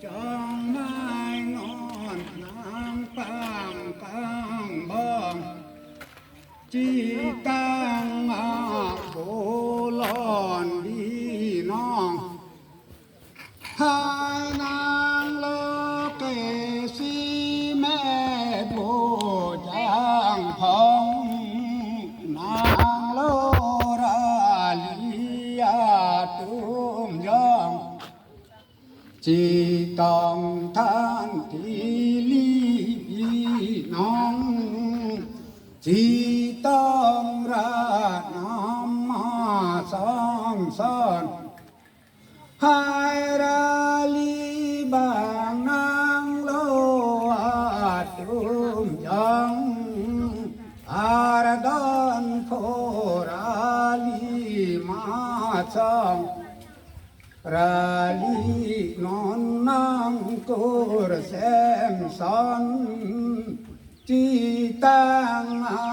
จองไม้นอนนางปางกลางบ้องจีตังมาโบลอนดีน้องหายนางโลเกสีแม่โบจางพองนางโลราลียาตุมยองจีตองท่านทีลีน้องจีต้องราน้ำมาสองซ้อนหายราลีบางนางโลอาตุมยังอาระดอนโพราลีมาสองราลีนอนนางกุรแซมซอนจีตังอา